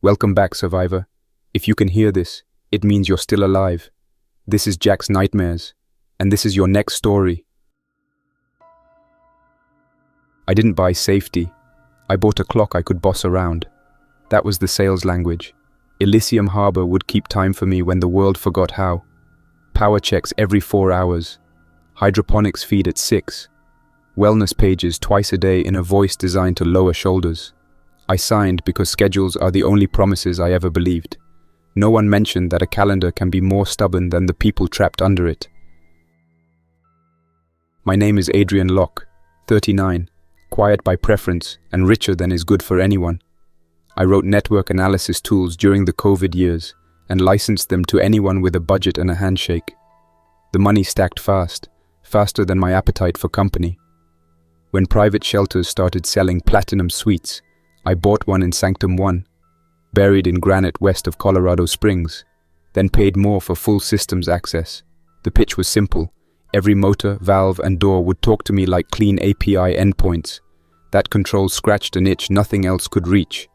Welcome back, survivor. If you can hear this, it means you're still alive. This is Jack's Nightmares, and this is your next story. I didn't buy safety. I bought a clock I could boss around. That was the sales language. Elysium Harbor would keep time for me when the world forgot how. Power checks every 4 hours. Hydroponics feed at 6. Wellness pages twice a day in a voice designed to lower shoulders. I signed because schedules are the only promises I ever believed. No one mentioned that a calendar can be more stubborn than the people trapped under it. My name is Adrian Locke, 39, quiet by preference and richer than is good for anyone. I wrote network analysis tools during the COVID years and licensed them to anyone with a budget and a handshake. The money stacked fast, faster than my appetite for company. When private shelters started selling platinum suites, I bought one in Sanctum 1, buried in granite west of Colorado Springs, then paid more for full systems access. The pitch was simple. Every motor, valve, and door would talk to me like clean API endpoints. That control scratched an itch nothing else could reach.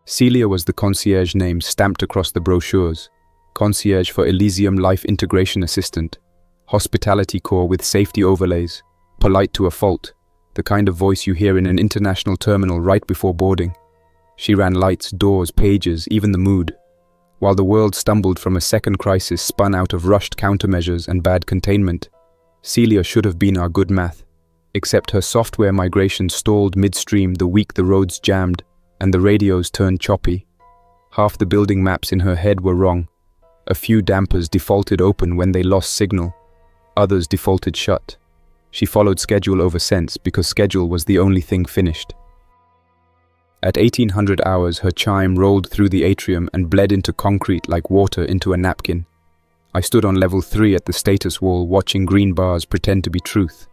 Celia was the concierge name stamped across the brochures. Concierge for Elysium Life Integration Assistant. Hospitality core with safety overlays. Polite to a fault. The kind of voice you hear in an international terminal right before boarding. She ran lights, doors, pages, even the mood. While the world stumbled from a second crisis spun out of rushed countermeasures and bad containment, Celia should have been our good math. Except her software migration stalled midstream the week the roads jammed and the radios turned choppy. Half the building maps in her head were wrong. A few dampers defaulted open when they lost signal. Others defaulted shut. She followed schedule over sense because schedule was the only thing finished. At 1800 hours, her chime rolled through the atrium and bled into concrete like water into a napkin. I stood on level 3 at the status wall watching green bars pretend to be truth.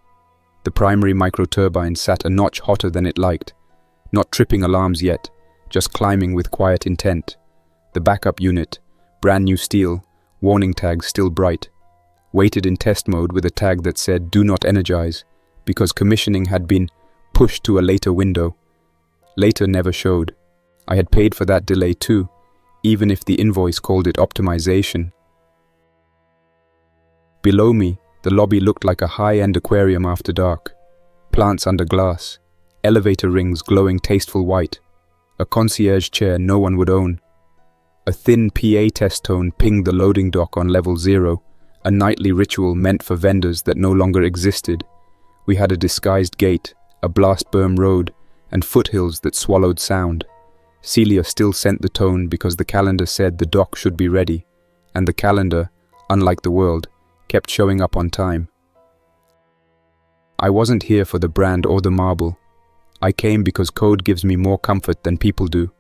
The primary microturbine sat a notch hotter than it liked. Not tripping alarms yet, just climbing with quiet intent. The backup unit, brand new steel, warning tag still bright. Waited in test mode with a tag that said "Do not energize" because commissioning had been pushed to a later window. Later never showed. I had paid for that delay too, even if the invoice called it optimization. Below me, the lobby looked like a high-end aquarium after dark. Plants under glass, elevator rings glowing tasteful white, a concierge chair no one would own. A thin PA test tone pinged the loading dock on level 0, a nightly ritual meant for vendors that no longer existed. We had a disguised gate, a blast berm road, and foothills that swallowed sound. Celia still sent the tone because the calendar said the dock should be ready, and the calendar, unlike the world, kept showing up on time. I wasn't here for the brand or the marble. I came because code gives me more comfort than people do.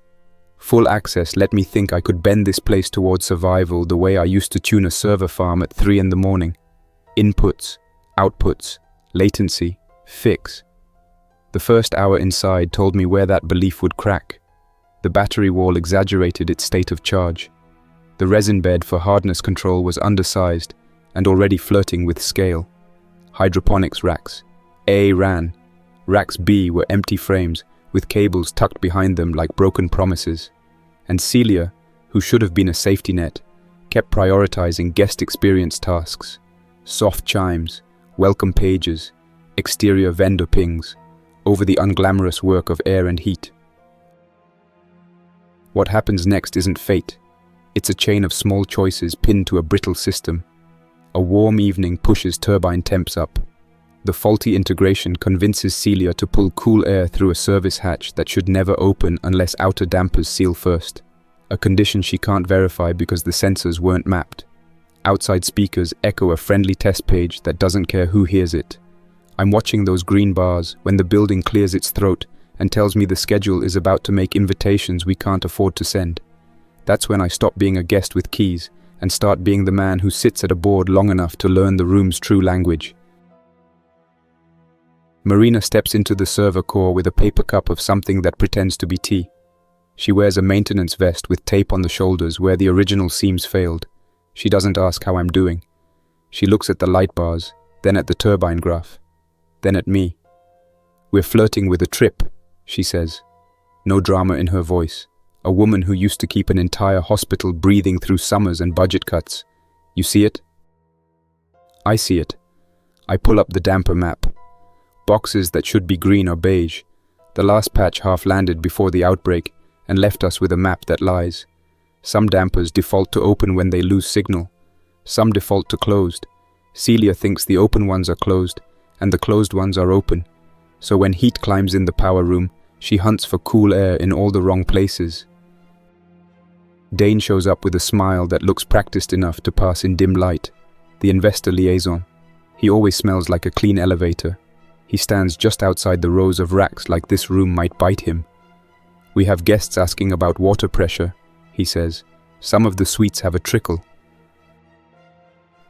Full access let me think I could bend this place towards survival the way I used to tune a server farm at 3 in the morning. Inputs, outputs, latency, fix. The first hour inside told me where that belief would crack. The battery wall exaggerated its state of charge. The resin bed for hardness control was undersized and already flirting with scale. Hydroponics racks. A ran. Racks B were empty frames with cables tucked behind them like broken promises. And Celia, who should have been a safety net, kept prioritizing guest experience tasks. Soft chimes, welcome pages, exterior vendor pings, over the unglamorous work of air and heat. What happens next isn't fate. It's a chain of small choices pinned to a brittle system. A warm evening pushes turbine temps up. The faulty integration convinces Celia to pull cool air through a service hatch that should never open unless outer dampers seal first, a condition she can't verify because the sensors weren't mapped. Outside speakers echo a friendly test page that doesn't care who hears it. I'm watching those green bars when the building clears its throat and tells me the schedule is about to make invitations we can't afford to send. That's when I stop being a guest with keys and start being the man who sits at a board long enough to learn the room's true language. Marina steps into the server core with a paper cup of something that pretends to be tea. She wears a maintenance vest with tape on the shoulders where the original seams failed. She doesn't ask how I'm doing. She looks at the light bars, then at the turbine graph, then at me. "We're flirting with a trip," she says. No drama in her voice. A woman who used to keep an entire hospital breathing through summers and budget cuts. You see it? I see it. I pull up the damper map. Boxes that should be green are beige. The last patch half landed before the outbreak and left us with a map that lies. Some dampers default to open when they lose signal. Some default to closed. Celia thinks the open ones are closed and the closed ones are open. So when heat climbs in the power room, she hunts for cool air in all the wrong places. Dane shows up with a smile that looks practiced enough to pass in dim light. The investor liaison. He always smells like a clean elevator. He stands just outside the rows of racks like this room might bite him. We have guests asking about water pressure, he says. Some of the suites have a trickle.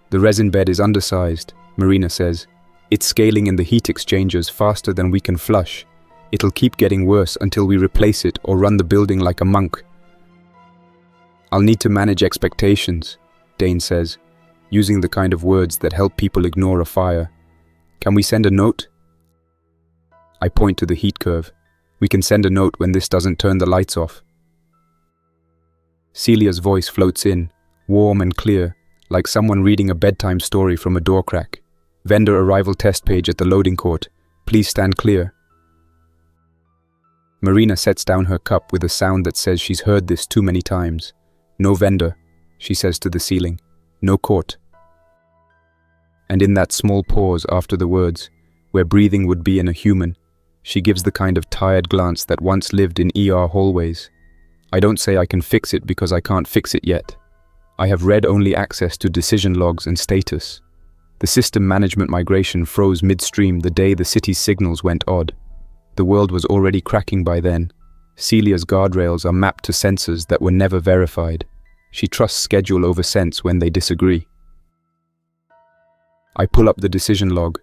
The resin bed is undersized, Marina says. It's scaling in the heat exchangers faster than we can flush. It'll keep getting worse until we replace it or run the building like a monk. I'll need to manage expectations, Dane says, using the kind of words that help people ignore a fire. Can we send a note? I point to the heat curve. We can send a note when this doesn't turn the lights off. Celia's voice floats in, warm and clear, like someone reading a bedtime story from a door crack. Vendor arrival test page at the loading court. Please stand clear. Marina sets down her cup with a sound that says she's heard this too many times. No vendor, she says to the ceiling. No court. And in that small pause after the words, where breathing would be in a human, she gives the kind of tired glance that once lived in ER hallways. I don't say I can fix it because I can't fix it yet. I have read-only access to decision logs and status. The system management migration froze midstream the day the city's signals went odd. The world was already cracking by then. Celia's guardrails are mapped to sensors that were never verified. She trusts schedule over sense when they disagree. I pull up the decision log.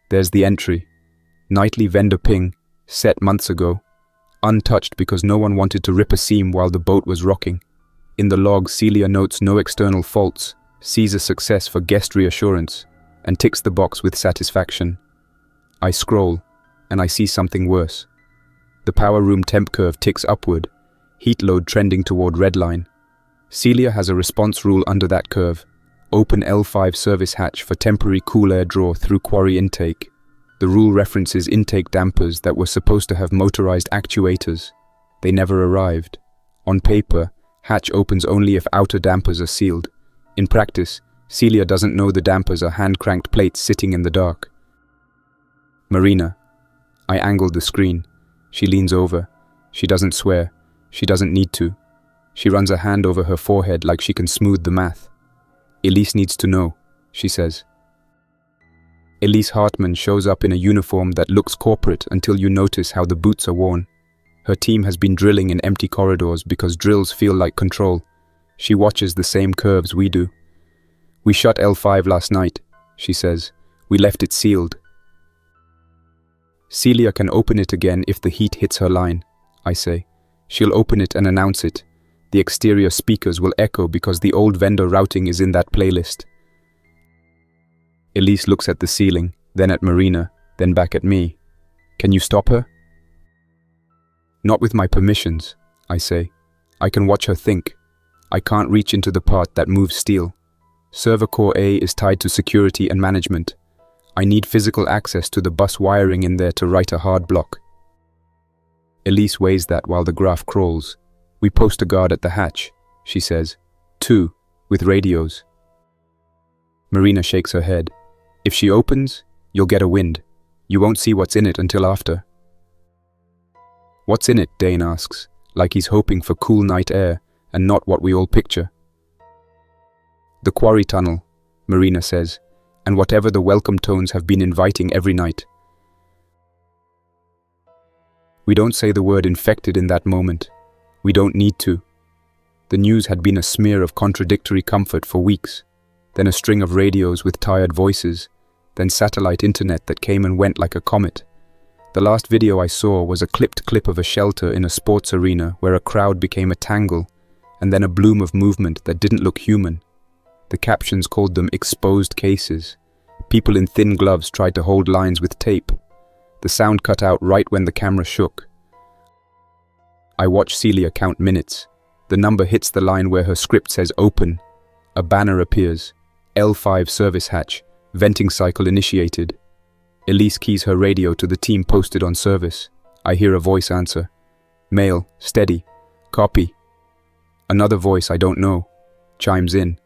There's the entry. Nightly vendor ping, set months ago. Untouched because no one wanted to rip a seam while the boat was rocking. In the log, Celia notes no external faults, sees a success for guest reassurance, and ticks the box with satisfaction. I scroll, and I see something worse. The power room temp curve ticks upward, heat load trending toward redline. Celia has a response rule under that curve. Open L5 service hatch for temporary cool air draw through quarry intake. The rule references intake dampers that were supposed to have motorized actuators. They never arrived. On paper, hatch opens only if outer dampers are sealed. In practice, Celia doesn't know the dampers are hand-cranked plates sitting in the dark. Marina. I angled the screen. She leans over. She doesn't swear. She doesn't need to. She runs a hand over her forehead like she can smooth the math. Elise needs to know, she says. Elise Hartman shows up in a uniform that looks corporate until you notice how the boots are worn. Her team has been drilling in empty corridors because drills feel like control. She watches the same curves we do. We shut L5 last night, she says. We left it sealed. Celia can open it again if the heat hits her line, I say. She'll open it and announce it. The exterior speakers will echo because the old vendor routing is in that playlist. Elise looks at the ceiling, then at Marina, then back at me. Can you stop her? Not with my permissions, I say. I can watch her think. I can't reach into the part that moves steel. Server Core A is tied to security and management. I need physical access to the bus wiring in there to write a hard block. Elise weighs that while the graph crawls. We post a guard at the hatch, she says. 2, with radios. Marina shakes her head. If she opens, you'll get a wind. You won't see what's in it until after. What's in it, Dane asks, like he's hoping for cool night air and not what we all picture. The quarry tunnel, Marina says, and whatever the welcome tones have been inviting every night. We don't say the word infected in that moment. We don't need to. The news had been a smear of contradictory comfort for weeks, then a string of radios with tired voices, then satellite internet that came and went like a comet. The last video I saw was a clipped clip of a shelter in a sports arena where a crowd became a tangle, and then a bloom of movement that didn't look human. The captions called them exposed cases. People in thin gloves tried to hold lines with tape. The sound cut out right when the camera shook. I watch Celia count minutes. The number hits the line where her script says open. A banner appears. L5 service hatch. Venting cycle initiated. Elise keys her radio to the team posted on service. I hear a voice answer. Male, steady. Copy. Another voice I don't know chimes in.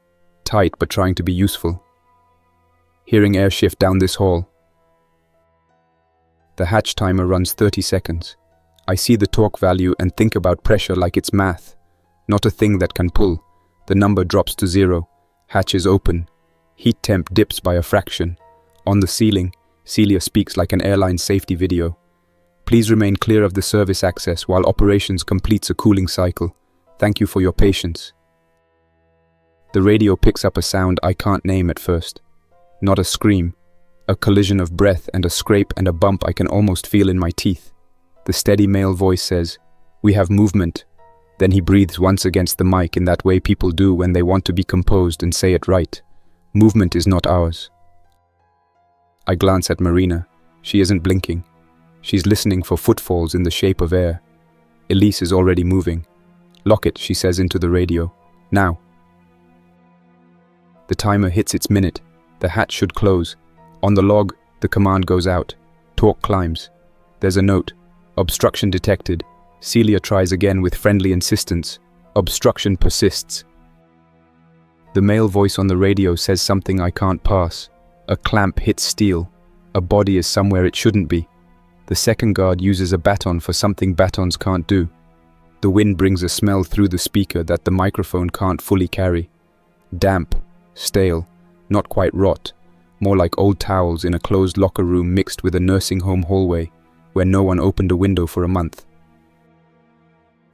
Tight but trying to be useful. Hearing air shift down this hall. The hatch timer runs 30 seconds. I see the torque value and think about pressure like it's math. Not a thing that can pull. The number drops to 0. Hatch is open. Heat temp dips by a fraction. On the ceiling, Celia speaks like an airline safety video. Please remain clear of the service access while operations completes a cooling cycle. Thank you for your patience. The radio picks up a sound I can't name at first. Not a scream. A collision of breath and a scrape and a bump I can almost feel in my teeth. The steady male voice says, "We have movement." Then he breathes once against the mic in that way people do when they want to be composed and say it right. Movement is not ours. I glance at Marina. She isn't blinking. She's listening for footfalls in the shape of air. Elise is already moving. "Lock it," she says into the radio. "Now." The timer hits its minute. The hatch should close. On the log, the command goes out. Torque climbs. There's a note. Obstruction detected. Celia tries again with friendly insistence. Obstruction persists. The male voice on the radio says something I can't pass. A clamp hits steel. A body is somewhere it shouldn't be. The second guard uses a baton for something batons can't do. The wind brings a smell through the speaker that the microphone can't fully carry. Damp, stale, not quite rot, more like old towels in a closed locker room mixed with a nursing home hallway where no one opened a window for a month.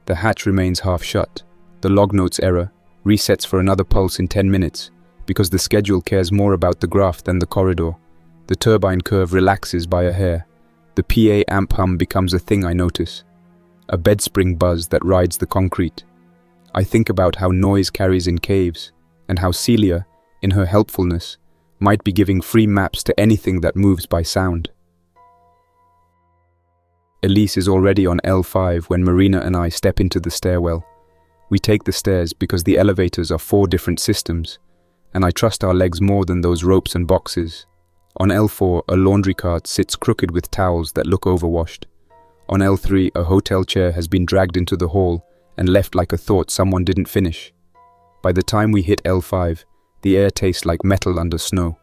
The hatch remains half shut. The log notes error resets for another pulse in 10 minutes because the schedule cares more about the graph than the corridor. The turbine curve relaxes by a hair. The PA amp hum becomes a thing I notice. A bedspring buzz that rides the concrete. I think about how noise carries in caves and how Celia, in her helpfulness, might be giving free maps to anything that moves by sound. Elise is already on L5 when Marina and I step into the stairwell. We take the stairs because the elevators are 4 different systems, and I trust our legs more than those ropes and boxes. On L4, a laundry cart sits crooked with towels that look overwashed. On L3, a hotel chair has been dragged into the hall and left like a thought someone didn't finish. By the time we hit L5, the air tastes like metal under snow.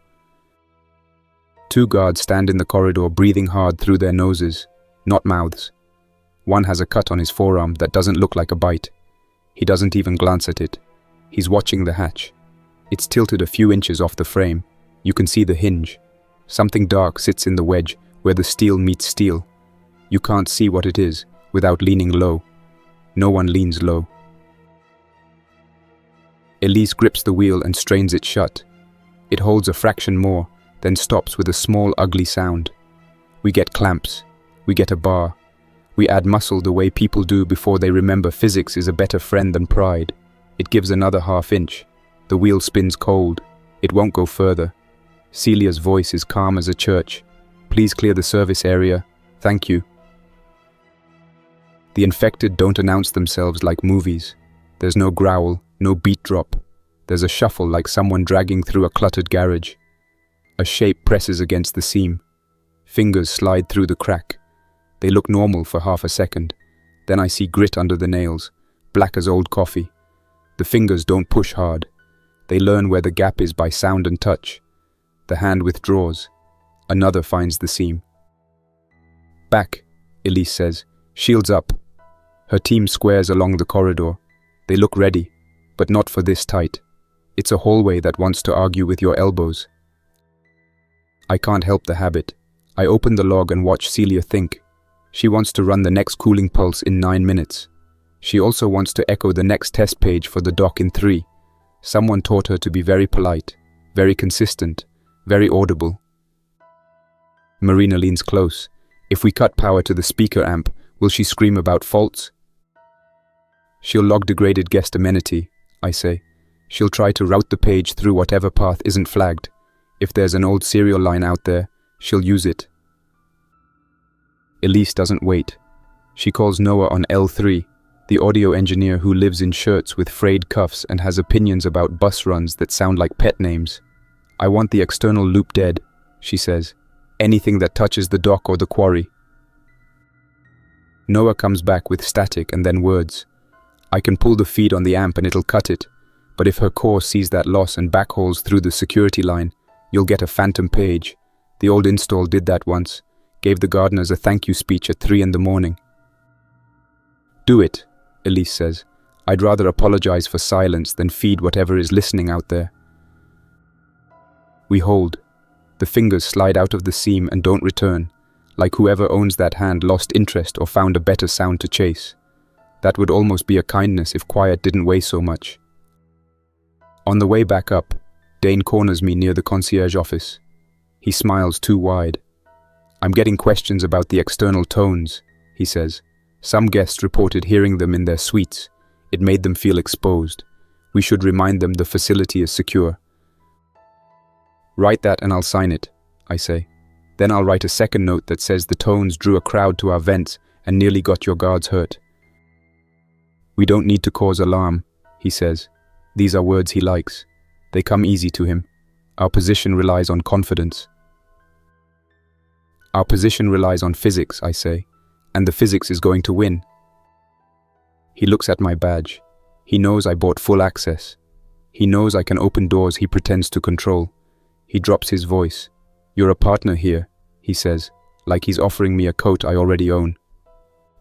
2 guards stand in the corridor breathing hard through their noses, not mouths. One has a cut on his forearm that doesn't look like a bite. He doesn't even glance at it. He's watching the hatch. It's tilted a few inches off the frame. You can see the hinge. Something dark sits in the wedge where the steel meets steel. You can't see what it is without leaning low. No one leans low. Elise grips the wheel and strains it shut. It holds a fraction more, then stops with a small, ugly sound. We get clamps. We get a bar. We add muscle the way people do before they remember physics is a better friend than pride. It gives another half inch. The wheel spins cold. It won't go further. Celia's voice is calm as a church. "Please clear the service area. Thank you." The infected don't announce themselves like movies. There's no growl, no beat drop. There's a shuffle like someone dragging through a cluttered garage. A shape presses against the seam. Fingers slide through the crack. They look normal for half a second. Then I see grit under the nails, black as old coffee. The fingers don't push hard. They learn where the gap is by sound and touch. The hand withdraws. Another finds the seam. "Back," Elise says. "Shields up." Her team squares along the corridor. They look ready, but not for this tight. It's a hallway that wants to argue with your elbows. I can't help the habit. I open the log and watch Celia think. She wants to run the next cooling pulse in 9 minutes. She also wants to echo the next test page for the doc in 3. Someone taught her to be very polite, very consistent, very audible. Marina leans close. If we cut power to the speaker amp, will she scream about faults? She'll log degraded guest amenity, I say. She'll try to route the page through whatever path isn't flagged. If there's an old serial line out there, she'll use it. Elise doesn't wait. She calls Noah on L3. The audio engineer who lives in shirts with frayed cuffs and has opinions about bus runs that sound like pet names. I want the external loop dead, she says. Anything that touches the dock or the quarry. Noah comes back with static and then words. I can pull the feed on the amp and it'll cut it, but if her core sees that loss and backhauls through the security line, you'll get a phantom page. The old install did that once, gave the gardeners a thank you speech at 3 a.m. Do it, Elise says. I'd rather apologize for silence than feed whatever is listening out there. We hold. The fingers slide out of the seam and don't return, like whoever owns that hand lost interest or found a better sound to chase. That would almost be a kindness if quiet didn't weigh so much. On the way back up, Dane corners me near the concierge office. He smiles too wide. I'm getting questions about the external tones, he says. Some guests reported hearing them in their suites. It made them feel exposed. We should remind them the facility is secure. Write that and I'll sign it, I say. Then I'll write a second note that says the tones drew a crowd to our vents and nearly got your guards hurt. We don't need to cause alarm, he says. These are words he likes. They come easy to him. Our position relies on confidence. Our position relies on physics, I say, and the physics is going to win. He looks at my badge. He knows I bought full access. He knows I can open doors he pretends to control. He drops his voice. You're a partner here, he says, like he's offering me a coat I already own.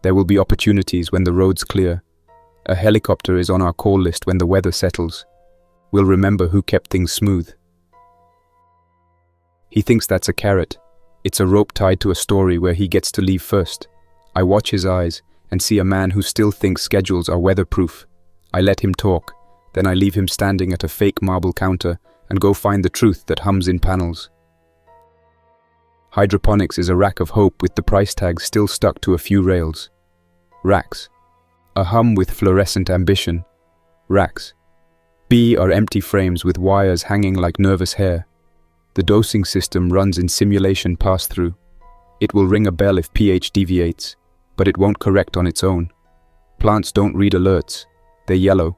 There will be opportunities when the road's clear. A helicopter is on our call list when the weather settles. We'll remember who kept things smooth. He thinks that's a carrot. It's a rope tied to a story where he gets to leave first. I watch his eyes and see a man who still thinks schedules are weatherproof. I let him talk, then I leave him standing at a fake marble counter and go find the truth that hums in panels. Hydroponics is a rack of hope with the price tag still stuck to a few rails. Racks. A hum with fluorescent ambition. Racks. B are empty frames with wires hanging like nervous hair. The dosing system runs in simulation pass-through. It will ring a bell if pH deviates, but it won't correct on its own. Plants don't read alerts. They're yellow.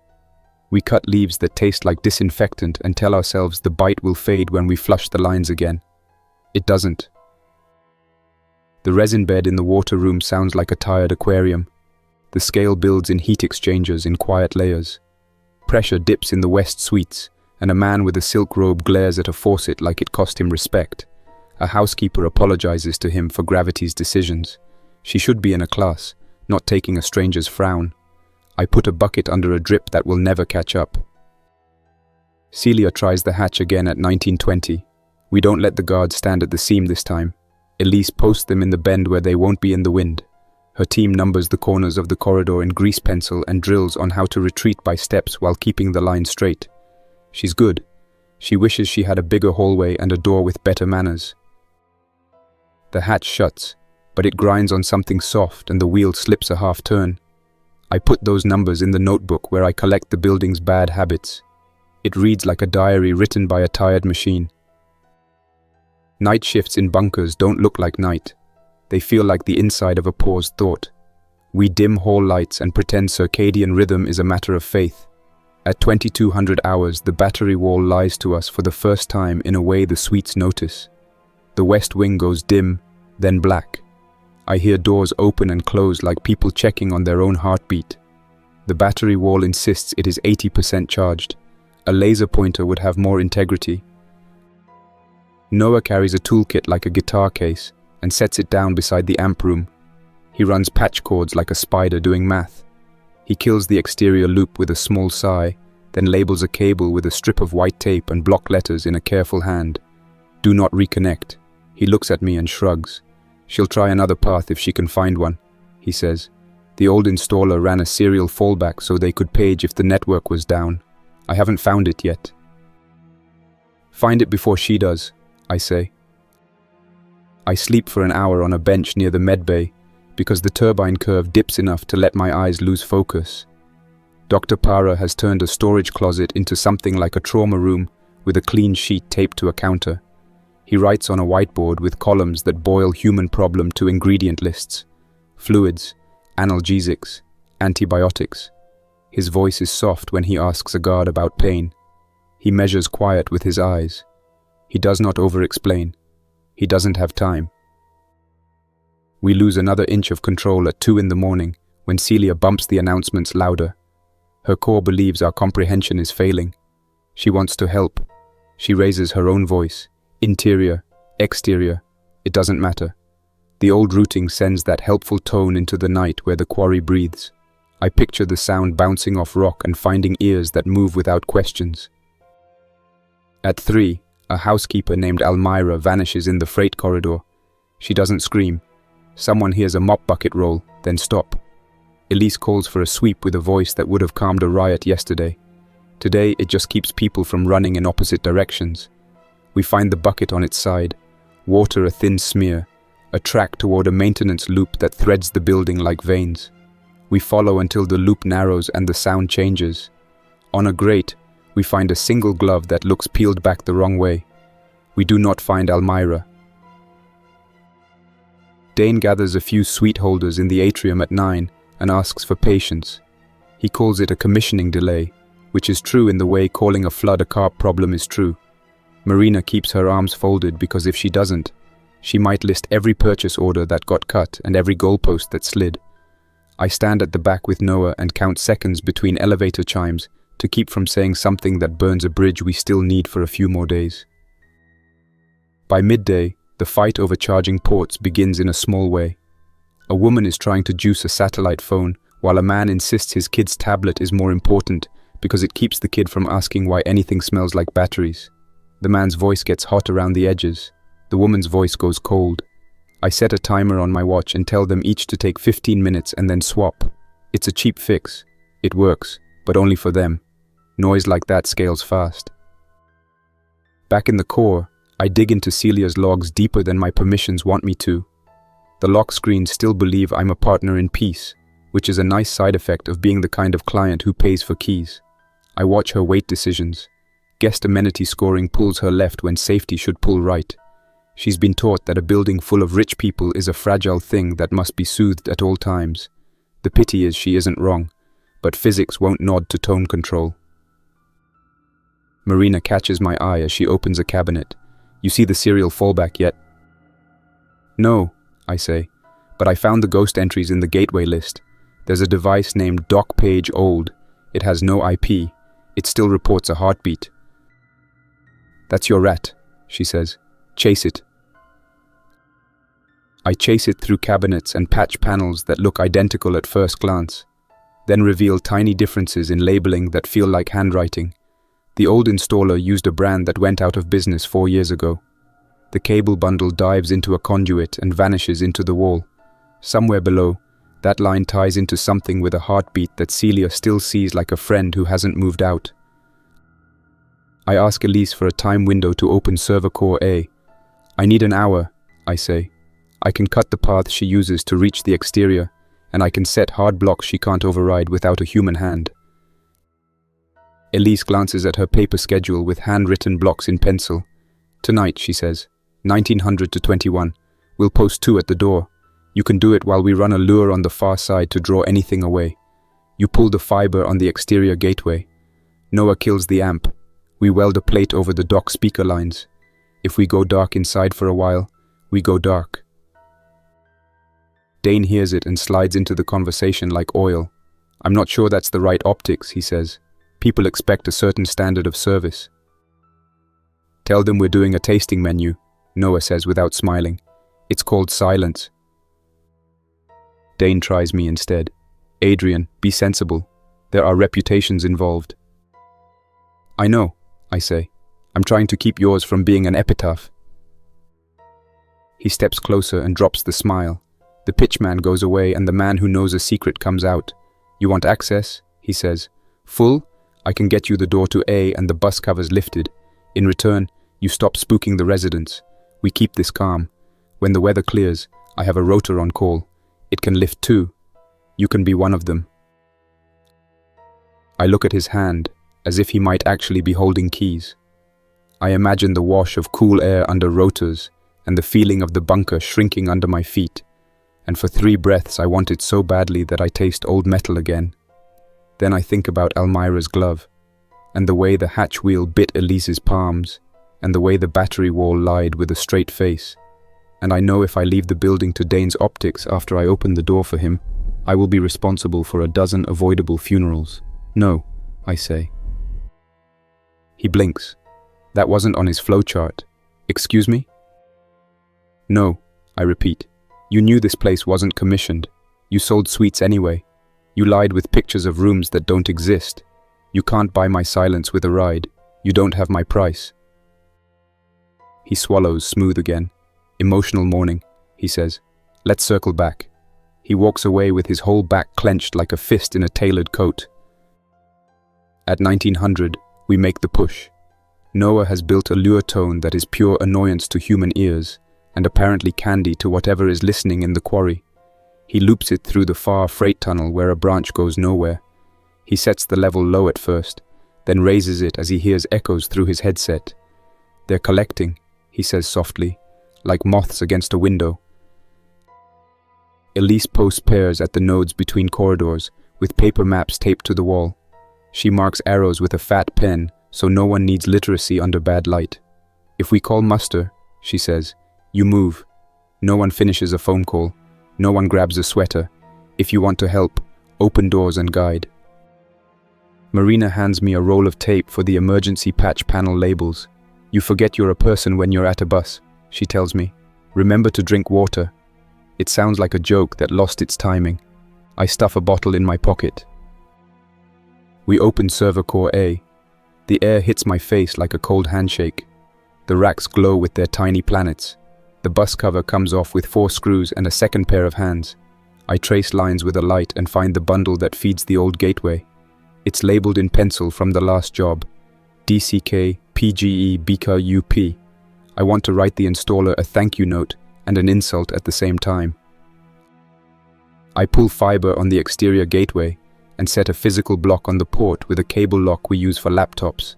We cut leaves that taste like disinfectant and tell ourselves the bite will fade when we flush the lines again. It doesn't. The resin bed in the water room sounds like a tired aquarium. The scale builds in heat exchangers in quiet layers. Pressure dips in the west suites, and a man with a silk robe glares at a faucet like it cost him respect. A housekeeper apologizes to him for gravity's decisions. She should be in a class, not taking a stranger's frown. I put a bucket under a drip that will never catch up. Celia tries the hatch again at 1920. We don't let the guards stand at the seam this time. Elise posts them in the bend where they won't be in the wind. Her team numbers the corners of the corridor in grease pencil and drills on how to retreat by steps while keeping the line straight. She's good. She wishes she had a bigger hallway and a door with better manners. The hatch shuts, but it grinds on something soft and the wheel slips a half turn. I put those numbers in the notebook where I collect the building's bad habits. It reads like a diary written by a tired machine. Night shifts in bunkers don't look like night. They feel like the inside of a paused thought. We dim hall lights and pretend circadian rhythm is a matter of faith. At 2200 hours, the battery wall lies to us for the first time in a way the suites notice. The west wing goes dim, then black. I hear doors open and close like people checking on their own heartbeat. The battery wall insists it is 80% charged. A laser pointer would have more integrity. Noah carries a toolkit like a guitar case and sets it down beside the amp room. He runs patch cords like a spider doing math. He kills the exterior loop with a small sigh, then labels a cable with a strip of white tape and block letters in a careful hand. Do not reconnect. He looks at me and shrugs. She'll try another path if she can find one, he says. The old installer ran a serial fallback so they could page if the network was down. I haven't found it yet. Find it before she does, I say. I sleep for an hour on a bench near the medbay because the turbine curve dips enough to let my eyes lose focus. Dr. Para has turned a storage closet into something like a trauma room with a clean sheet taped to a counter. He writes on a whiteboard with columns that boil human problem to ingredient lists. Fluids, analgesics, Antibiotics. His voice is soft when he asks a guard about pain. He measures quiet with his eyes. He does not over-explain. He doesn't have time. We lose another inch of control at 2 in the morning when Celia bumps the announcements louder. Her core believes our comprehension is failing. She wants to help. She raises her own voice. Interior, exterior, it doesn't matter. The old routing sends that helpful tone into the night where the quarry breathes. I picture the sound bouncing off rock and finding ears that move without questions. At 3, a housekeeper named Almira vanishes in the freight corridor. She doesn't scream. Someone hears a mop bucket roll, then stop. Elise calls for a sweep with a voice that would have calmed a riot yesterday. Today, it just keeps people from running in opposite directions. We find the bucket on its side, water a thin smear, a track toward a maintenance loop that threads the building like veins. We follow until the loop narrows and the sound changes. On a grate, we find a single glove that looks peeled back the wrong way. We do not find Almira. Dane gathers a few sweet holders in the atrium at 9 and asks for patience. He calls it a commissioning delay, which is true in the way calling a flood a carb problem is true. Marina keeps her arms folded because if she doesn't, she might list every purchase order that got cut and every goalpost that slid. I stand at the back with Noah and count seconds between elevator chimes to keep from saying something that burns a bridge we still need for a few more days. By midday, the fight over charging ports begins in a small way. A woman is trying to juice a satellite phone while a man insists his kid's tablet is more important because it keeps the kid from asking why anything smells like batteries. The man's voice gets hot around the edges. The woman's voice goes cold. I set a timer on my watch and tell them each to take 15 minutes and then swap. It's a cheap fix. It works, but only for them. Noise like that scales fast. Back in the core, I dig into Celia's logs deeper than my permissions want me to. The lock screens still believe I'm a partner in peace, which is a nice side effect of being the kind of client who pays for keys. I watch her weight decisions. Guest amenity scoring pulls her left when safety should pull right. She's been taught that a building full of rich people is a fragile thing that must be soothed at all times. The pity is she isn't wrong, but physics won't nod to tone control. Marina catches my eye as she opens a cabinet. You see the serial fallback yet? No, I say, but I found the ghost entries in the gateway list. There's a device named Doc Page Old. It has no IP. It still reports a heartbeat. That's your rat, she says. Chase it. I chase it through cabinets and patch panels that look identical at first glance, then reveal tiny differences in labeling that feel like handwriting. The old installer used a brand that went out of business 4 years ago. The cable bundle dives into a conduit and vanishes into the wall. Somewhere below, that line ties into something with a heartbeat that Celia still sees like a friend who hasn't moved out. I ask Elise for a time window to open server core A. I need an hour, I say. I can cut the path she uses to reach the exterior, and I can set hard blocks she can't override without a human hand. Elise glances at her paper schedule with handwritten blocks in pencil. Tonight, she says, 1900 to 21. We'll post 2 at the door. You can do it while we run a lure on the far side to draw anything away. You pull the fiber on the exterior gateway. Noah kills the amp. We weld a plate over the dock speaker lines. If we go dark inside for a while, we go dark. Dane hears it and slides into the conversation like oil. I'm not sure that's the right optics, he says. People expect a certain standard of service. Tell them we're doing a tasting menu, Noah says without smiling. It's called silence. Dane tries me instead. Adrian, be sensible. There are reputations involved. I know, I say. I'm trying to keep yours from being an epitaph. He steps closer and drops the smile. The pitchman goes away and the man who knows a secret comes out. You want access? He says. Full? I can get you the door to A and the bus covers lifted. In return, you stop spooking the residents. We keep this calm. When the weather clears, I have a rotor on call. It can lift 2. You can be one of them. I look at his hand, as if he might actually be holding keys. I imagine the wash of cool air under rotors and the feeling of the bunker shrinking under my feet. and for 3 breaths I want it so badly that I taste old metal again. Then I think about Elmira's glove, and the way the hatch wheel bit Elise's palms, and the way the battery wall lied with a straight face. And I know if I leave the building to Dane's optics after I open the door for him, I will be responsible for a dozen avoidable funerals. No, I say. He blinks. That wasn't on his flowchart. Excuse me? No, I repeat. You knew this place wasn't commissioned. You sold sweets anyway. You lied with pictures of rooms that don't exist. You can't buy my silence with a ride. You don't have my price. He swallows, smooth again. Emotional morning, he says. Let's circle back. He walks away with his whole back clenched like a fist in a tailored coat. At 1900, we make the push. Noah has built a lure tone that is pure annoyance to human ears, and apparently candy to whatever is listening in the quarry. He loops it through the far freight tunnel where a branch goes nowhere. He sets the level low at first, then raises it as he hears echoes through his headset. They're collecting, he says softly, like moths against a window. Elise posts pairs at the nodes between corridors, with paper maps taped to the wall. She marks arrows with a fat pen, so no one needs literacy under bad light. If we call muster, she says, you move. No one finishes a phone call. No one grabs a sweater. If you want to help, open doors and guide. Marina hands me a roll of tape for the emergency patch panel labels. You forget you're a person when you're at a bus, she tells me. Remember to drink water. It sounds like a joke that lost its timing. I stuff a bottle in my pocket. We open server core A. The air hits my face like a cold handshake. The racks glow with their tiny planets. The bus cover comes off with 4 screws and a second pair of hands. I trace lines with a light and find the bundle that feeds the old gateway. It's labeled in pencil from the last job. DCK PGE BK UP. I want to write the installer a thank you note and an insult at the same time. I pull fiber on the exterior gateway and set a physical block on the port with a cable lock we use for laptops.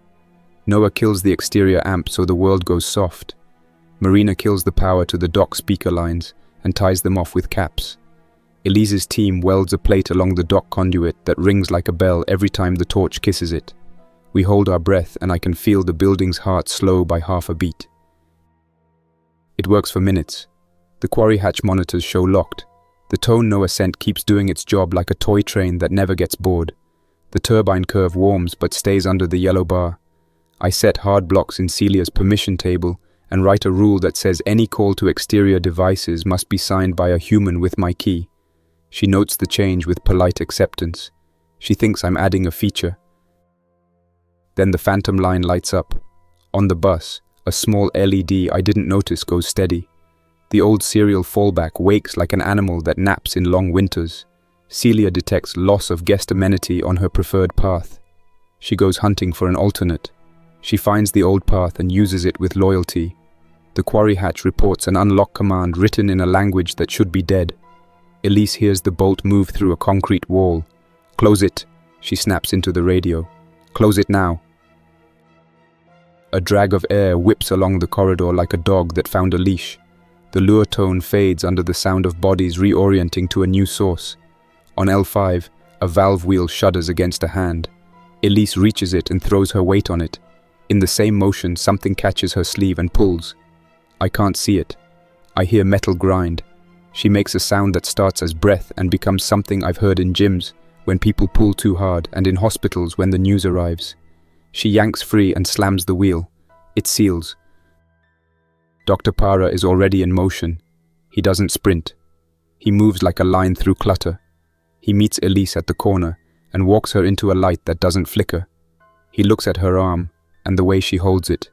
Noah kills the exterior amp so the world goes soft. Marina kills the power to the dock speaker lines and ties them off with caps. Elise's team welds a plate along the dock conduit that rings like a bell every time the torch kisses it. We hold our breath and I can feel the building's heart slow by half a beat. It works for minutes. The quarry hatch monitors show locked. The tone Noah sent keeps doing its job like a toy train that never gets bored. The turbine curve warms but stays under the yellow bar. I set hard blocks in Celia's permission table and write a rule that says any call to exterior devices must be signed by a human with my key. She notes the change with polite acceptance. She thinks I'm adding a feature. Then the phantom line lights up. On the bus, a small LED I didn't notice goes steady. The old serial fallback wakes like an animal that naps in long winters. Celia detects loss of guest amenity on her preferred path. She goes hunting for an alternate. She finds the old path and uses it with loyalty. The quarry hatch reports an unlock command written in a language that should be dead. Elise hears the bolt move through a concrete wall. Close it, she snaps into the radio. Close it now. A drag of air whips along the corridor like a dog that found a leash. The lure tone fades under the sound of bodies reorienting to a new source. On L5, a valve wheel shudders against a hand. Elise reaches it and throws her weight on it. In the same motion, something catches her sleeve and pulls. I can't see it. I hear metal grind. She makes a sound that starts as breath and becomes something I've heard in gyms, when people pull too hard, and in hospitals when the news arrives. She yanks free and slams the wheel. It seals. Dr. Para is already in motion. He doesn't sprint. He moves like a line through clutter. He meets Elise at the corner and walks her into a light that doesn't flicker. He looks at her arm and the way she holds it.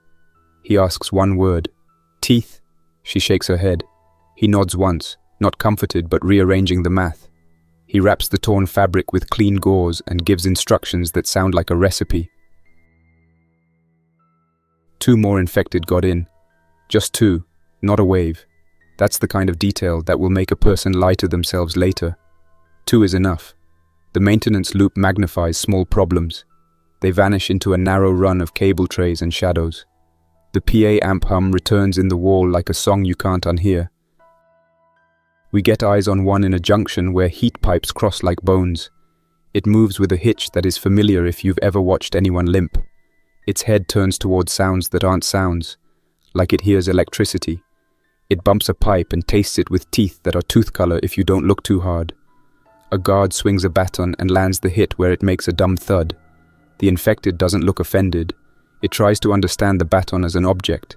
He asks one word. Teeth? She shakes her head. He nods once, not comforted but rearranging the math. He wraps the torn fabric with clean gauze and gives instructions that sound like a recipe. 2 more infected got in. Just 2, not a wave. That's the kind of detail that will make a person lie to themselves later. 2 is enough. The maintenance loop magnifies small problems. They vanish into a narrow run of cable trays and shadows. The PA amp hum returns in the wall like a song you can't unhear. We get eyes on one in a junction where heat pipes cross like bones. It moves with a hitch that is familiar if you've ever watched anyone limp. Its head turns towards sounds that aren't sounds, like it hears electricity. It bumps a pipe and tastes it with teeth that are tooth color if you don't look too hard. A guard swings a baton and lands the hit where it makes a dumb thud. The infected doesn't look offended. It tries to understand the baton as an object.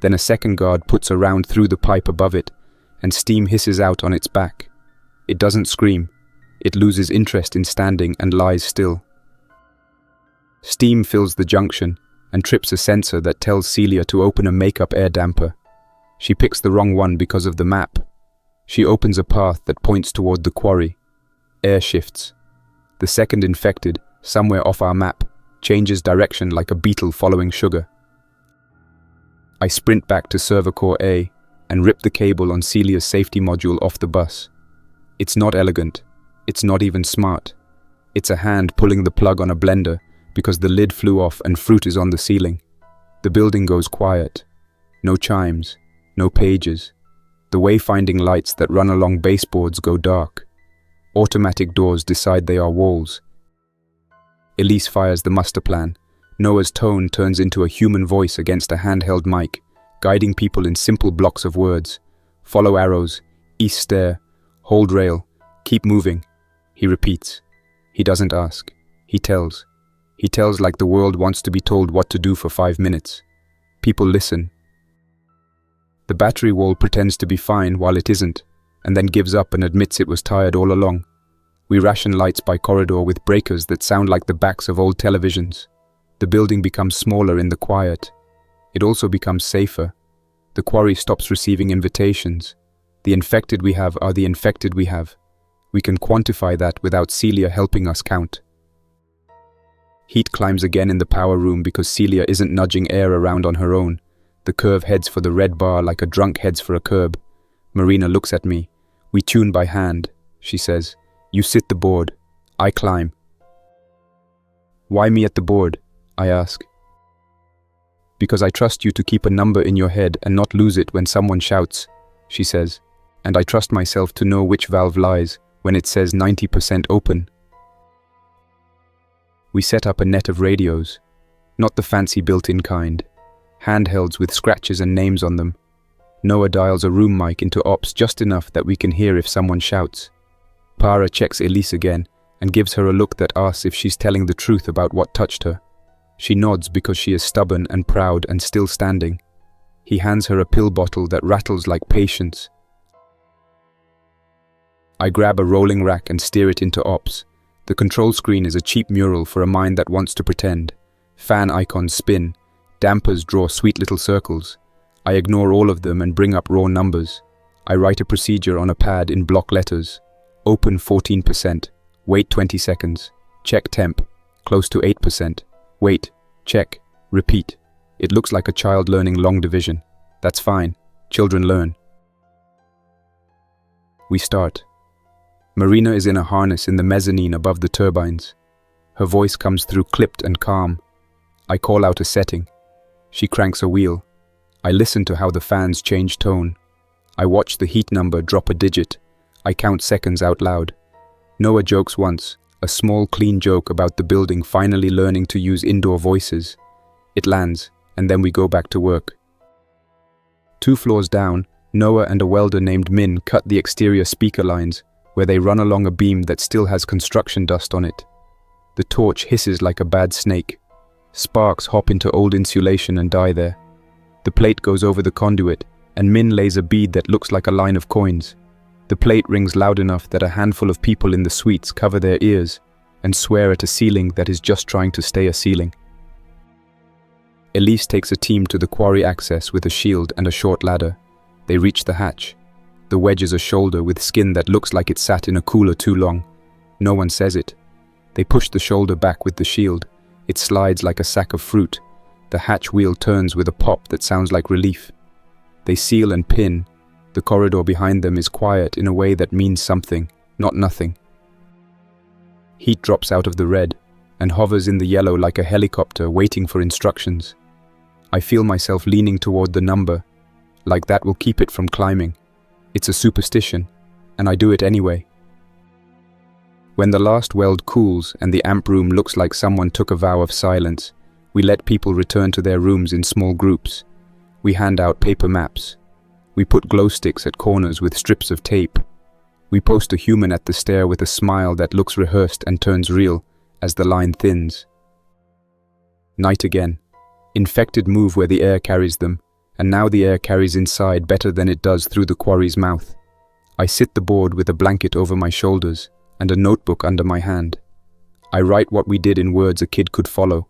Then a second guard puts a round through the pipe above it, and steam hisses out on its back. It doesn't scream. It loses interest in standing and lies still. Steam fills the junction and trips a sensor that tells Celia to open a makeup air damper. She picks the wrong one because of the map. She opens a path that points toward the quarry. Air shifts. The second infected, somewhere off our map, changes direction like a beetle following sugar. I sprint back to server core A and rip the cable on Celia's safety module off the bus. It's not elegant. It's not even smart. It's a hand pulling the plug on a blender because the lid flew off and fruit is on the ceiling. The building goes quiet. No chimes. No pages. The wayfinding lights that run along baseboards go dark. Automatic doors decide they are walls. Elise fires the muster plan. Noah's tone turns into a human voice against a handheld mic, guiding people in simple blocks of words. Follow arrows, east stair, hold rail, keep moving. He repeats. He doesn't ask. He tells. He tells like the world wants to be told what to do for 5 minutes. People listen. The battery wall pretends to be fine while it isn't, and then gives up and admits it was tired all along. We ration lights by corridor with breakers that sound like the backs of old televisions. The building becomes smaller in the quiet. It also becomes safer. The quarry stops receiving invitations. The infected we have are the infected we have. We can quantify that without Celia helping us count. Heat climbs again in the power room because Celia isn't nudging air around on her own. The curve heads for the red bar like a drunk heads for a curb. Marina looks at me. We tune by hand, she says. You sit the board. I climb. Why me at the board? I ask. Because I trust you to keep a number in your head and not lose it when someone shouts, she says. And I trust myself to know which valve lies when it says 90% open. We set up a net of radios. Not the fancy built-in kind. Handhelds with scratches and names on them. Noah dials a room mic into ops just enough that we can hear if someone shouts. Para checks Elise again and gives her a look that asks if she's telling the truth about what touched her. She nods because she is stubborn and proud and still standing. He hands her a pill bottle that rattles like patience. I grab a rolling rack and steer it into ops. The control screen is a cheap mural for a mind that wants to pretend. Fan icons spin. Dampers draw sweet little circles. I ignore all of them and bring up raw numbers. I write a procedure on a pad in block letters. Open 14%. Wait 20 seconds. Check temp. Close to 8%. Wait. Check. Repeat. It looks like a child learning long division. That's fine. Children learn. We start. Marina is in a harness in the mezzanine above the turbines. Her voice comes through clipped and calm. I call out a setting. She cranks a wheel. I listen to how the fans change tone. I watch the heat number drop a digit. I count seconds out loud. Noah jokes once, a small clean joke about the building finally learning to use indoor voices. It lands, and then we go back to work. 2 floors down, Noah and a welder named Min cut the exterior speaker lines, where they run along a beam that still has construction dust on it. The torch hisses like a bad snake. Sparks hop into old insulation and die there. The plate goes over the conduit, and Min lays a bead that looks like a line of coins. The plate rings loud enough that a handful of people in the suites cover their ears and swear at a ceiling that is just trying to stay a ceiling. Elise takes a team to the quarry access with a shield and a short ladder. They reach the hatch. The wedge is a shoulder with skin that looks like it sat in a cooler too long. No one says it. They push the shoulder back with the shield. It slides like a sack of fruit. The hatch wheel turns with a pop that sounds like relief. They seal and pin. The corridor behind them is quiet in a way that means something, not nothing. Heat drops out of the red and hovers in the yellow like a helicopter waiting for instructions. I feel myself leaning toward the number, like that will keep it from climbing. It's a superstition, and I do it anyway. When the last weld cools and the amp room looks like someone took a vow of silence, we let people return to their rooms in small groups. We hand out paper maps. We put glow sticks at corners with strips of tape. We post a human at the stair with a smile that looks rehearsed and turns real as the line thins. Night again. Infected move where the air carries them, and now the air carries inside better than it does through the quarry's mouth. I sit the board with a blanket over my shoulders and a notebook under my hand. I write what we did in words a kid could follow.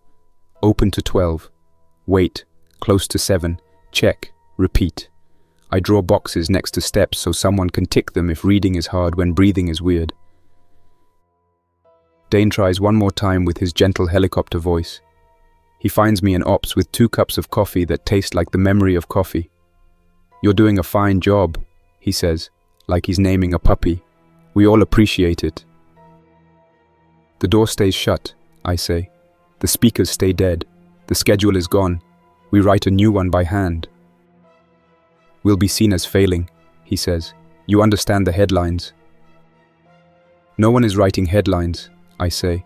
Open to 12. Wait. Close to 7. Check. Repeat. I draw boxes next to steps so someone can tick them if reading is hard when breathing is weird. Dane tries one more time with his gentle helicopter voice. He finds me an ops with 2 cups of coffee that taste like the memory of coffee. "You're doing a fine job," he says, like he's naming a puppy. "We all appreciate it." The door stays shut, I say. The speakers stay dead. The schedule is gone. We write a new one by hand. "We'll be seen as failing," he says. "You understand the headlines." "No one is writing headlines," I say.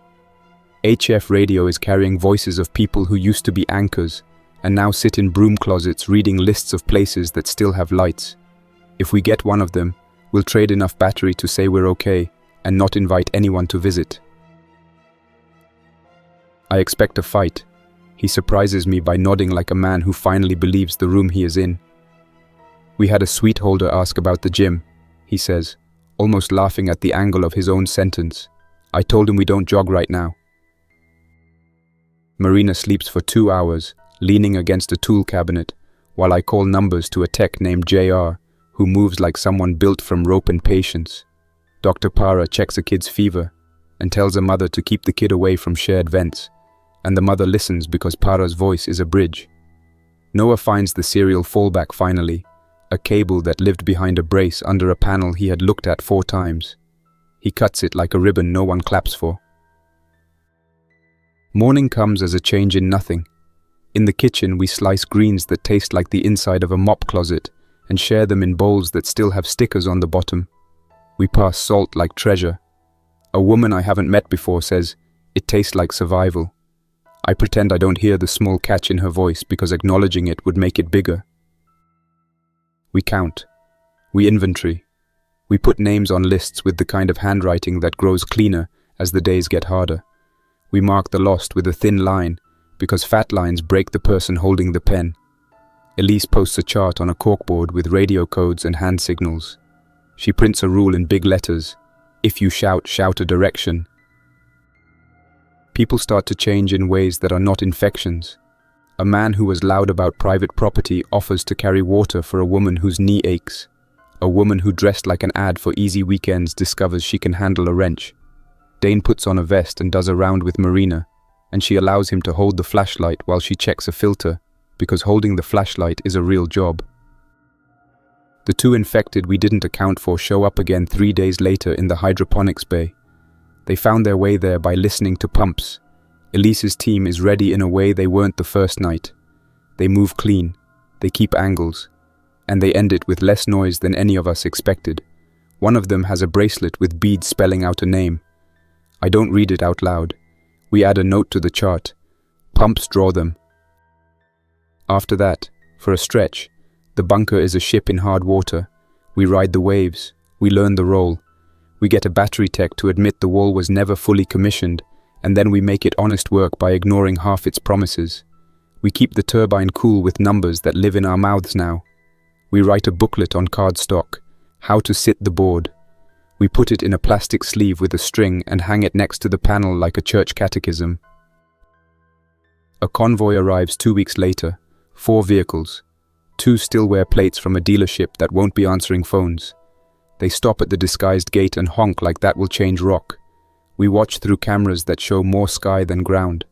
HF radio is carrying voices of people who used to be anchors and now sit in broom closets reading lists of places that still have lights. If we get one of them, we'll trade enough battery to say we're okay and not invite anyone to visit. I expect a fight. He surprises me by nodding like a man who finally believes the room he is in. "We had a suite holder ask about the gym," he says, almost laughing at the angle of his own sentence. "I told him we don't jog right now." Marina sleeps for 2 hours, leaning against a tool cabinet, while I call numbers to a tech named JR, who moves like someone built from rope and patience. Dr. Para checks a kid's fever and tells a mother to keep the kid away from shared vents, and the mother listens because Para's voice is a bridge. Noah finds the serial fallback finally, a cable that lived behind a brace under a panel he had looked at 4 times. He cuts it like a ribbon no one claps for. Morning comes as a change in nothing. In the kitchen, we slice greens that taste like the inside of a mop closet and share them in bowls that still have stickers on the bottom. We pass salt like treasure. A woman I haven't met before says, "It tastes like survival." I pretend I don't hear the small catch in her voice because acknowledging it would make it bigger. We count. We inventory. We put names on lists with the kind of handwriting that grows cleaner as the days get harder. We mark the lost with a thin line because fat lines break the person holding the pen. Elise posts a chart on a corkboard with radio codes and hand signals. She prints a rule in big letters. If you shout, shout a direction. People start to change in ways that are not infections. A man who was loud about private property offers to carry water for a woman whose knee aches. A woman who dressed like an ad for easy weekends discovers she can handle a wrench. Dane puts on a vest and does a round with Marina, and she allows him to hold the flashlight while she checks a filter, because holding the flashlight is a real job. The 2 infected we didn't account for show up again 3 days later in the hydroponics bay. They found their way there by listening to pumps. Elise's team is ready in a way they weren't the first night. They move clean, they keep angles, and they end it with less noise than any of us expected. One of them has a bracelet with beads spelling out a name. I don't read it out loud. We add a note to the chart. Pumps draw them. After that, for a stretch, the bunker is a ship in hard water. We ride the waves. We learn the role. We get a battery tech to admit the wall was never fully commissioned, and then we make it honest work by ignoring half its promises. We keep the turbine cool with numbers that live in our mouths now. We write a booklet on cardstock, how to sit the board. We put it in a plastic sleeve with a string and hang it next to the panel like a church catechism. A convoy arrives 2 weeks later, 4 vehicles. 2 still wear plates from a dealership that won't be answering phones. They stop at the disguised gate and honk like that will change rock. We watch through cameras that show more sky than ground.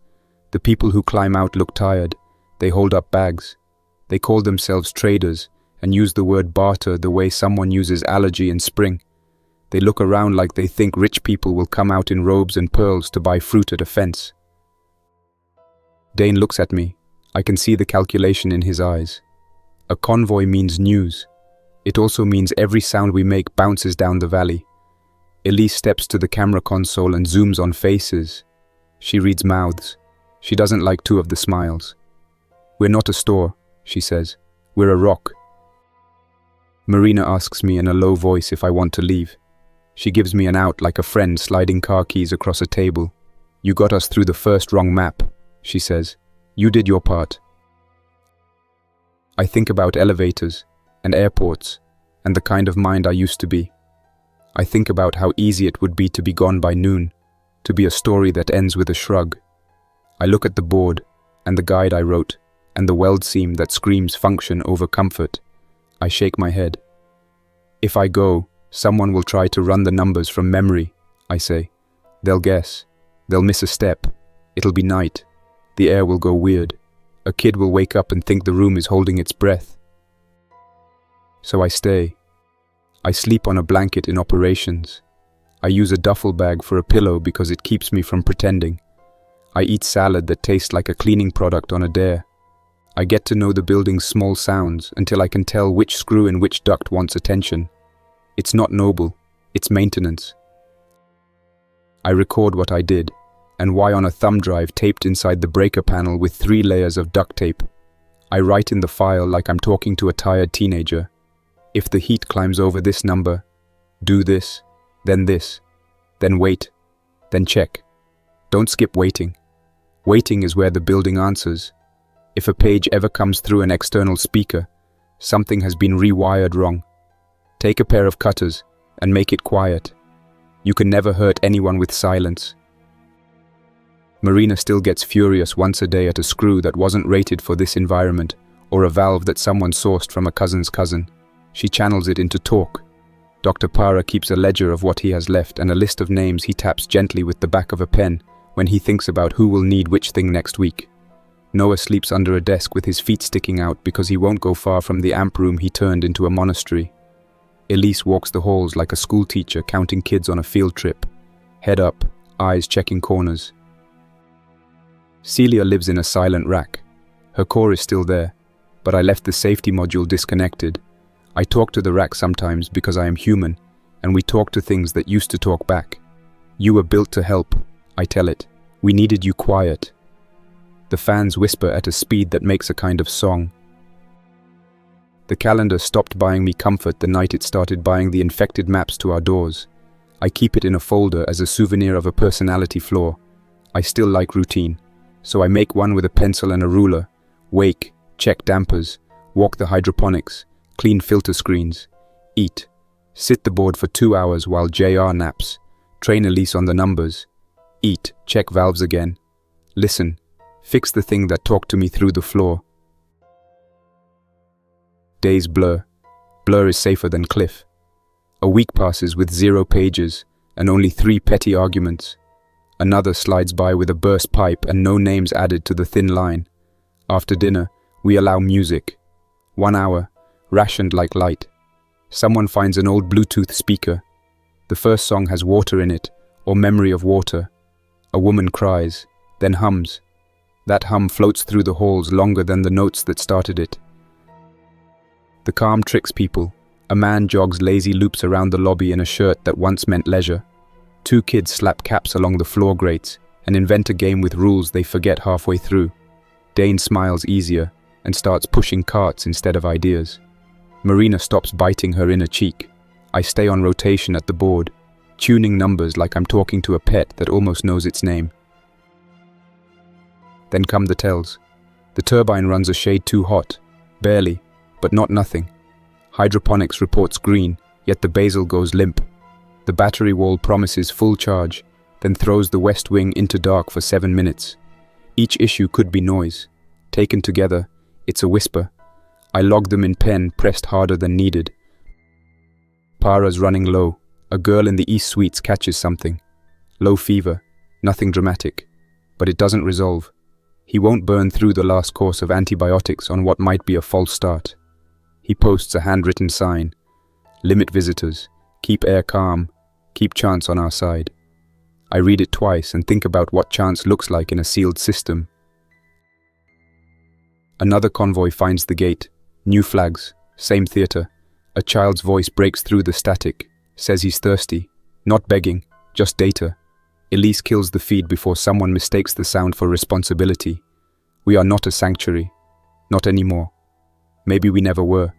The people who climb out look tired. They hold up bags. They call themselves traders and use the word barter the way someone uses allergy in spring. They look around like they think rich people will come out in robes and pearls to buy fruit at a fence. Dane looks at me. I can see the calculation in his eyes. A convoy means news. It also means every sound we make bounces down the valley. Elise steps to the camera console and zooms on faces. She reads mouths. She doesn't like two of the smiles. "We're not a store," she says. "We're a rock." Marina asks me in a low voice if I want to leave. She gives me an out like a friend sliding car keys across a table. "You got us through the first wrong map," she says. "You did your part." I think about elevators and airports and the kind of mind I used to be. I think about how easy it would be to be gone by noon, to be a story that ends with a shrug. I look at the board and the guide I wrote and the weld seam that screams function over comfort. I shake my head. If I go, someone will try to run the numbers from memory, I say. They'll guess. They'll miss a step. It'll be night. The air will go weird. A kid will wake up and think the room is holding its breath. So I stay. I sleep on a blanket in operations. I use a duffel bag for a pillow because it keeps me from pretending. I eat salad that tastes like a cleaning product on a dare. I get to know the building's small sounds until I can tell which screw in which duct wants attention. It's not noble, it's maintenance. I record what I did, and why on a thumb drive taped inside the breaker panel with 3 layers of duct tape. I write in the file like I'm talking to a tired teenager. If the heat climbs over this number, do this, then wait, then check. Don't skip waiting. Waiting is where the building answers. If a page ever comes through an external speaker, something has been rewired wrong. Take a pair of cutters and make it quiet. You can never hurt anyone with silence. Marina still gets furious once a day at a screw that wasn't rated for this environment, or a valve that someone sourced from a cousin's cousin. She channels it into talk. Dr. Para keeps a ledger of what he has left and a list of names he taps gently with the back of a pen when he thinks about who will need which thing next week. Noah sleeps under a desk with his feet sticking out because he won't go far from the amp room he turned into a monastery. Elise walks the halls like a schoolteacher counting kids on a field trip. Head up, eyes checking corners. Celia lives in a silent rack. Her core is still there, but I left the safety module disconnected. I talk to the rack sometimes because I am human, and we talk to things that used to talk back. You were built to help, I tell it. We needed you quiet. The fans whisper at a speed that makes a kind of song. The calendar stopped buying me comfort the night it started buying the infected maps to our doors. I keep it in a folder as a souvenir of a personality flaw. I still like routine, so I make one with a pencil and a ruler. Wake, check dampers, walk the hydroponics, clean filter screens, eat, sit the board for 2 hours while JR naps, train Elise on the numbers, eat, check valves again, listen, fix the thing that talked to me through the floor. Days blur. Blur is safer than Cliff. A week passes with 0 pages and only 3 petty arguments. Another slides by with a burst pipe and no names added to the thin line. After dinner, we allow music. 1 hour, rationed like light. Someone finds an old Bluetooth speaker. The first song has water in it, or memory of water. A woman cries, then hums. That hum floats through the halls longer than the notes that started it. The calm tricks people. A man jogs lazy loops around the lobby in a shirt that once meant leisure. 2 kids slap caps along the floor grates and invent a game with rules they forget halfway through. Dane smiles easier and starts pushing carts instead of ideas. Marina stops biting her inner cheek. I stay on rotation at the board, tuning numbers like I'm talking to a pet that almost knows its name. Then come the tells. The turbine runs a shade too hot. Barely, but not nothing. Hydroponics reports green, yet the basil goes limp. The battery wall promises full charge, then throws the west wing into dark for 7 minutes. Each issue could be noise. Taken together, it's a whisper. I log them in pen pressed harder than needed. Para's running low. A girl in the East Suites catches something. Low fever, nothing dramatic. But it doesn't resolve. He won't burn through the last course of antibiotics on what might be a false start. He posts a handwritten sign. Limit visitors. Keep air calm. Keep chance on our side. I read it twice and think about what chance looks like in a sealed system. Another convoy finds the gate. New flags. Same theater. A child's voice breaks through the static, says he's thirsty. Not begging, just data. Elise kills the feed before someone mistakes the sound for responsibility. We are not a sanctuary. Not anymore. Maybe we never were.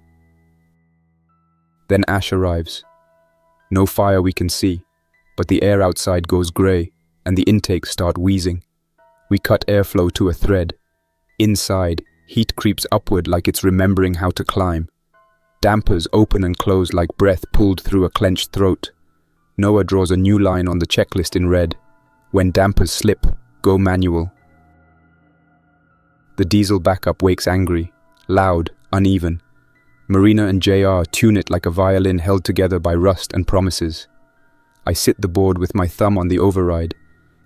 Then Ash arrives. No fire we can see, but the air outside goes grey, and the intakes start wheezing. We cut airflow to a thread. Inside, heat creeps upward like it's remembering how to climb. Dampers open and close like breath pulled through a clenched throat. Noah draws a new line on the checklist in red. When dampers slip, go manual. The diesel backup wakes angry, loud, uneven. Marina and JR tune it like a violin held together by rust and promises. I sit the board with my thumb on the override,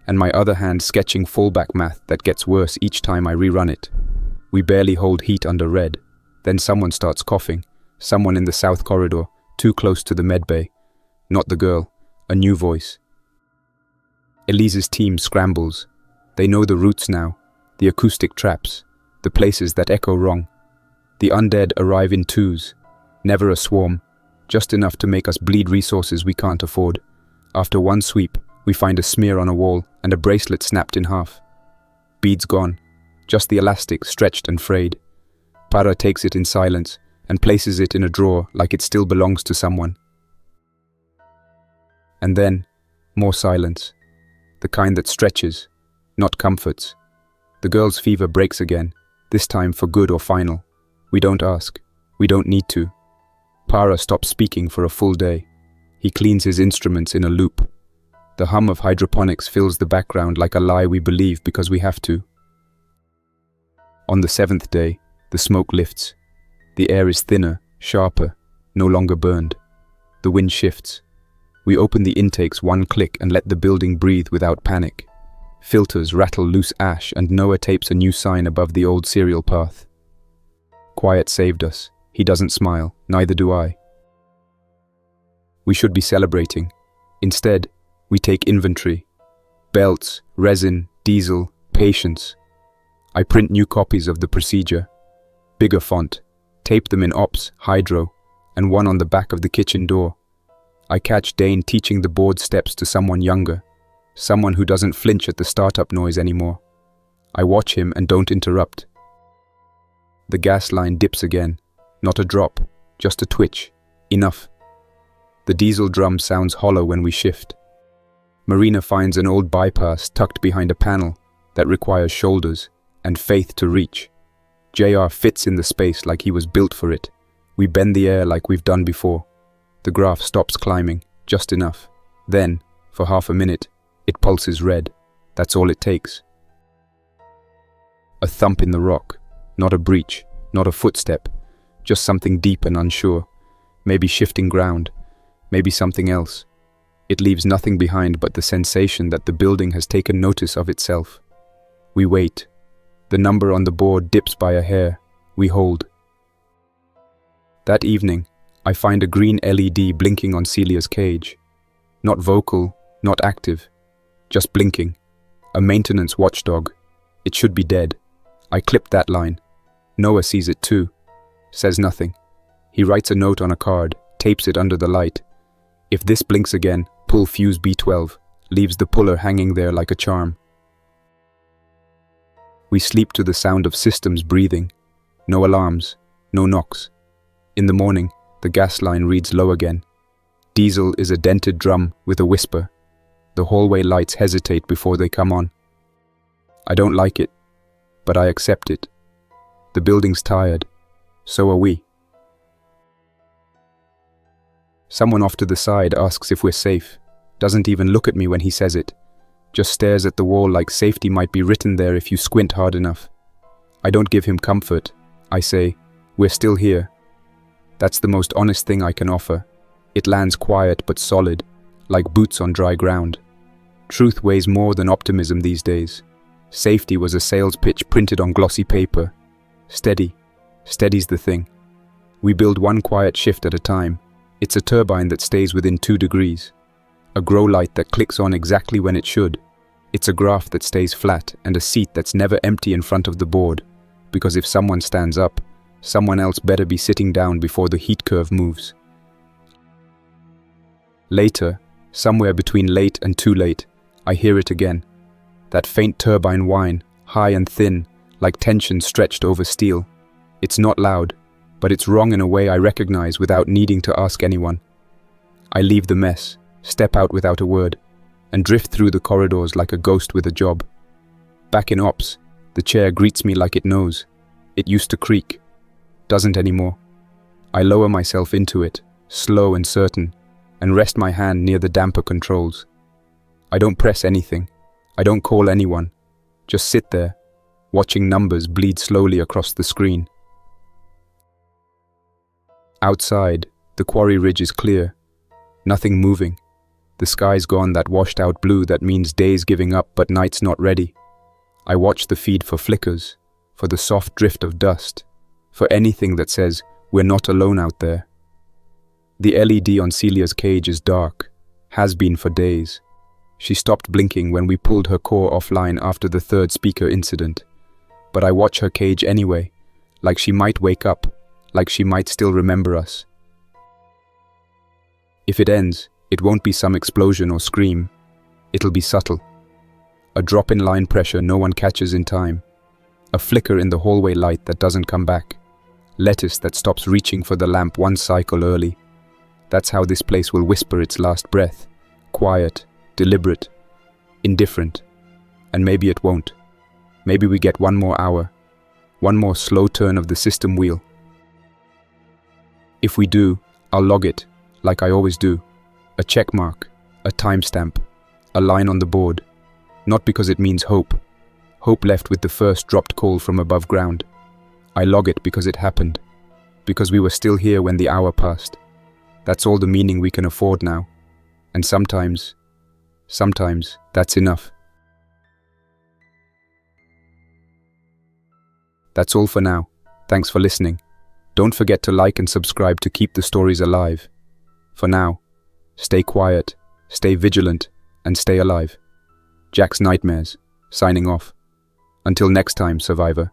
and my other hand sketching fallback math that gets worse each time I rerun it. We barely hold heat under red. Then someone starts coughing. Someone in the south corridor, too close to the medbay. Not the girl, a new voice. Elise's team scrambles. They know the routes now, the acoustic traps, the places that echo wrong. The undead arrive in twos, never a swarm, just enough to make us bleed resources we can't afford. After one sweep, we find a smear on a wall and a bracelet snapped in half. Beads gone, just the elastic stretched and frayed. Para takes it in silence and places it in a drawer like it still belongs to someone. And then, more silence. The kind that stretches, not comforts. The girl's fever breaks again, this time for good or final. We don't ask. We don't need to. Para stops speaking for a full day. He cleans his instruments in a loop. The hum of hydroponics fills the background like a lie we believe because we have to. On the 7th day, the smoke lifts. The air is thinner, sharper, no longer burned. The wind shifts. We open the intakes one click and let the building breathe without panic. Filters rattle loose ash and Noah tapes a new sign above the old serial path. Quiet saved us. He doesn't smile, neither do I. We should be celebrating. Instead, we take inventory. Belts, resin, diesel, patience. I print new copies of the procedure. Bigger font. Tape them in ops, hydro, and one on the back of the kitchen door. I catch Dane teaching the board steps to someone younger. Someone who doesn't flinch at the startup noise anymore. I watch him and don't interrupt. The gas line dips again. Not a drop, just a twitch. Enough. The diesel drum sounds hollow when we shift. Marina finds an old bypass tucked behind a panel that requires shoulders and faith to reach. JR fits in the space like he was built for it. We bend the air like we've done before. The graph stops climbing, just enough. Then, for half a minute, it pulses red. That's all it takes. A thump in the rock. Not a breach, not a footstep. Just something deep and unsure. Maybe shifting ground. Maybe something else. It leaves nothing behind but the sensation that the building has taken notice of itself. We wait. The number on the board dips by a hair. We hold. That evening, I find a green LED blinking on Celia's cage. Not vocal, not active. Just blinking. A maintenance watchdog. It should be dead. I clip that line. Noah sees it too. Says nothing. He writes a note on a card, tapes it under the light. If this blinks again, pull fuse B12. Leaves the puller hanging there like a charm. We sleep to the sound of systems breathing. No alarms, no knocks. In the morning, the gas line reads low again. Diesel is a dented drum with a whisper. The hallway lights hesitate before they come on. I don't like it, but I accept it. The building's tired. So are we. Someone off to the side asks if we're safe. Doesn't even look at me when he says it. Just stares at the wall like safety might be written there if you squint hard enough. I don't give him comfort. I say, we're still here. That's the most honest thing I can offer. It lands quiet but solid, like boots on dry ground. Truth weighs more than optimism these days. Safety was a sales pitch printed on glossy paper. Steady. Steady's the thing. We build one quiet shift at a time. It's a turbine that stays within 2 degrees. A grow light that clicks on exactly when it should. It's a graph that stays flat and a seat that's never empty in front of the board. Because if someone stands up, Someone else better be sitting down before the heat curve moves. Later, somewhere between late and too late, I hear it again. That faint turbine whine, high and thin, like tension stretched over steel. It's not loud, but it's wrong in a way I recognize without needing to ask anyone. I leave the mess, step out without a word, and drift through the corridors like a ghost with a job. Back in ops, the chair greets me like it knows. It used to creak. Doesn't anymore. I lower myself into it, slow and certain, and rest my hand near the damper controls. I don't press anything. I don't call anyone. Just sit there, watching numbers bleed slowly across the screen. Outside, the quarry ridge is clear. Nothing moving. The sky's gone that washed out blue that means day's giving up but night's not ready. I watch the feed for flickers, for the soft drift of dust, for anything that says we're not alone out there. The LED on Celia's cage is dark, has been for days. She stopped blinking when we pulled her core offline after the third speaker incident. But I watch her cage anyway, like she might wake up, like she might still remember us. If it ends, it won't be some explosion or scream. It'll be subtle. A drop in line pressure no one catches in time. A flicker in the hallway light that doesn't come back. Lettuce that stops reaching for the lamp one cycle early. That's how this place will whisper its last breath. Quiet, deliberate, indifferent. And maybe it won't. Maybe we get one more hour. One more slow turn of the system wheel. If we do, I'll log it, like I always do. A check mark, a timestamp, a line on the board. Not because it means hope. Hope left with the first dropped call from above ground. I log it because it happened. Because we were still here when the hour passed. That's all the meaning we can afford now. And sometimes that's enough. That's all for now. Thanks for listening. Don't forget to like and subscribe to keep the stories alive. For now, stay quiet, stay vigilant, and stay alive. Jack's Nightmares, signing off. Until next time, survivor.